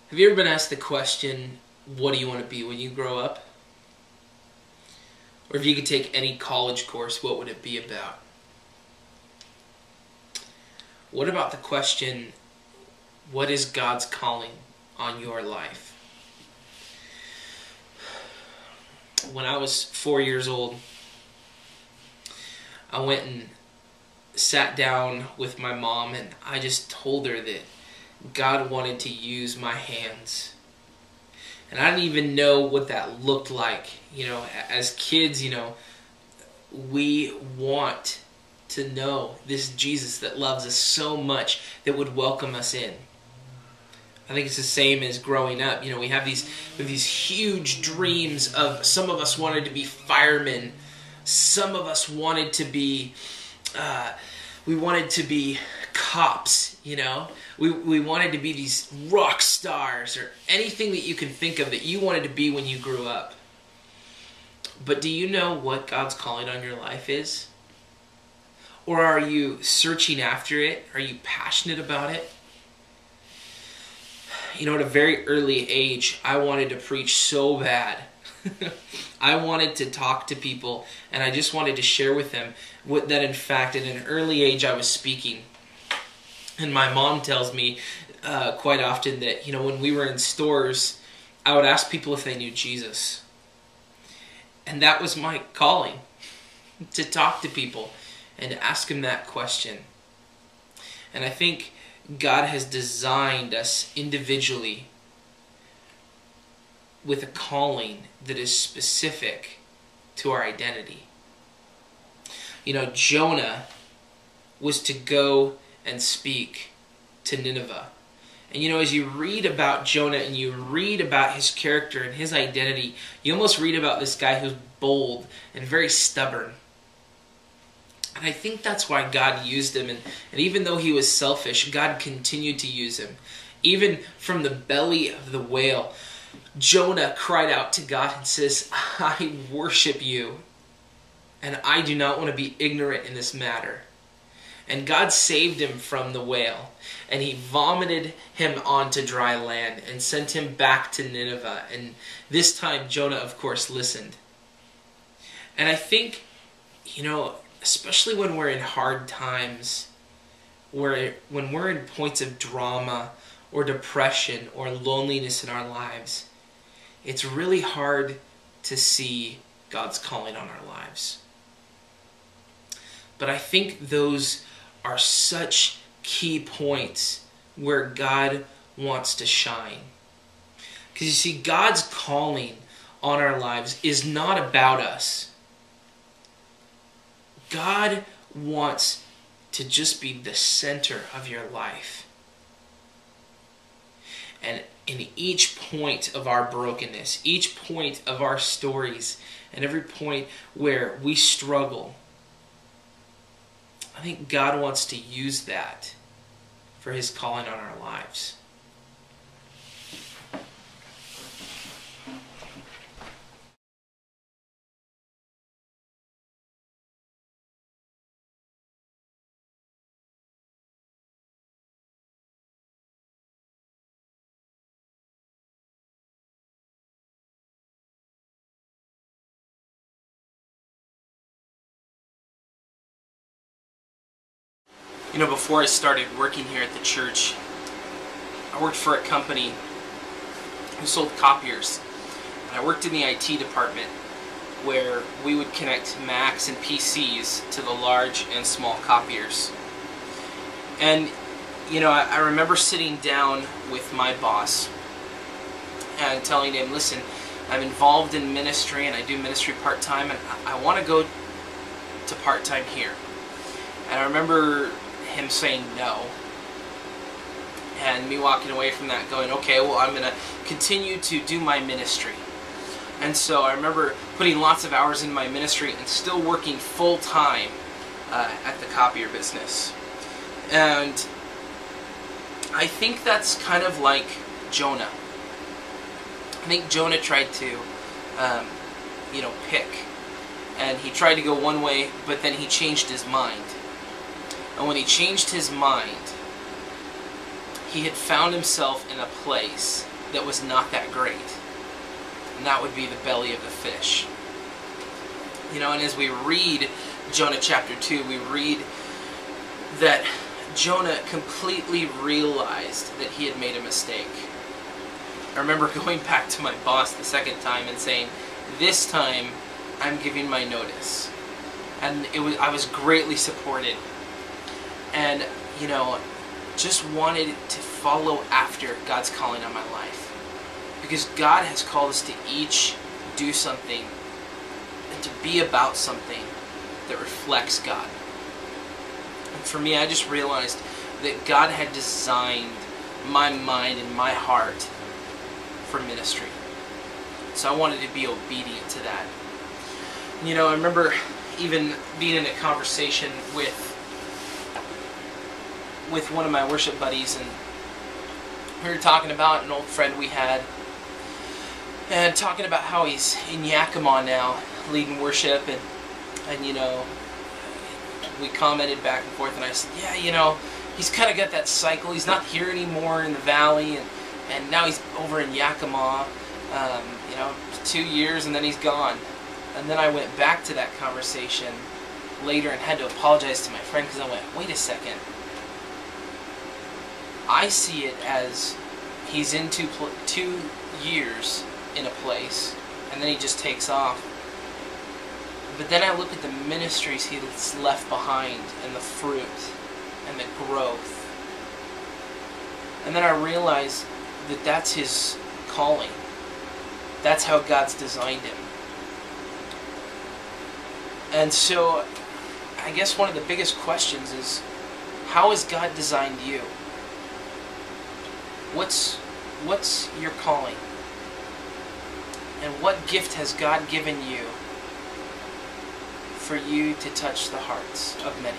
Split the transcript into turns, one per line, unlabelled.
Have you ever been asked the question, what do you want to be when you grow up? Or if you could take any college course, what would it be about? What about the question, what is God's calling on your life? When I was 4 years old, I went and sat down with my mom and I just told her that God wanted to use my hands. And I didn't even know what that looked like. As kids, we want to know this Jesus that loves us so much that would welcome us in. I think it's the same as growing up. We have these huge dreams of, some of us wanted to be firemen, some of us wanted to be we wanted to be cops, We wanted to be these rock stars or anything that you can think of that you wanted to be when you grew up. But do you know what God's calling on your life is? Or are you searching after it? Are you passionate about it? At a very early age, I wanted to preach so bad. I wanted to talk to people, and I just wanted to share with them that in fact at an early age I was speaking. And my mom tells me quite often that when we were in stores, I would ask people if they knew Jesus. And that was my calling, to talk to people and to ask them that question. And I think God has designed us individually with a calling that is specific to our identity. Jonah was to go and speak to Nineveh. And as you read about Jonah and you read about his character and his identity, you almost read about this guy who's bold and very stubborn. And I think that's why God used him. And even though he was selfish, God continued to use him. Even from the belly of the whale, Jonah cried out to God and says, I worship you, and I do not want to be ignorant in this matter. And God saved him from the whale, and he vomited him onto dry land and sent him back to Nineveh. And this time Jonah, of course, listened. And I think, especially when we're in hard times, when we're in points of drama or depression or loneliness in our lives, it's really hard to see God's calling on our lives. But I think those are such key points where God wants to shine. Because you see, God's calling on our lives is not about us. God wants to just be the center of your life. And in each point of our brokenness, each point of our stories, and every point where we struggle, I think God wants to use that for his calling on our lives. Before I started working here at the church, I worked for a company who sold copiers. And I worked in the IT department where we would connect Macs and PCs to the large and small copiers. And, I remember sitting down with my boss and telling him, listen, I'm involved in ministry and I do ministry part-time and I want to go to part-time here. And I remember him saying no, and me walking away from that going, okay, well, I'm going to continue to do my ministry. And so I remember putting lots of hours in my ministry and still working full-time at the copier business. And I think that's kind of like Jonah. I think Jonah tried to, pick. And he tried to go one way, but then he changed his mind. And when he changed his mind, he had found himself in a place that was not that great. And that would be the belly of the fish. You know, and as we read Jonah chapter 2, we read that Jonah completely realized that he had made a mistake. I remember going back to my boss the second time and saying, this time I'm giving my notice. And I was greatly supported. And, you know, just wanted to follow after God's calling on my life. Because God has called us to each do something and to be about something that reflects God. And for me, I just realized that God had designed my mind and my heart for ministry. So I wanted to be obedient to that. You know, I remember even being in a conversation with one of my worship buddies, and we were talking about an old friend we had, and talking about how he's in Yakima now, leading worship, and you know, we commented back and forth, and I said, yeah, you know, he's kind of got that cycle. He's not here anymore in the valley, and now he's over in Yakima, you know, 2 years, and then he's gone. And then I went back to that conversation later and had to apologize to my friend, because I went, wait a second. I see it as he's in 2 years in a place, and then he just takes off. But then I look at the ministries he's left behind, and the fruit, and the growth. And then I realize that that's his calling. That's how God's designed him. And so, I guess one of the biggest questions is, how has God designed you? What's your calling? And what gift has God given you for you to touch the hearts of many?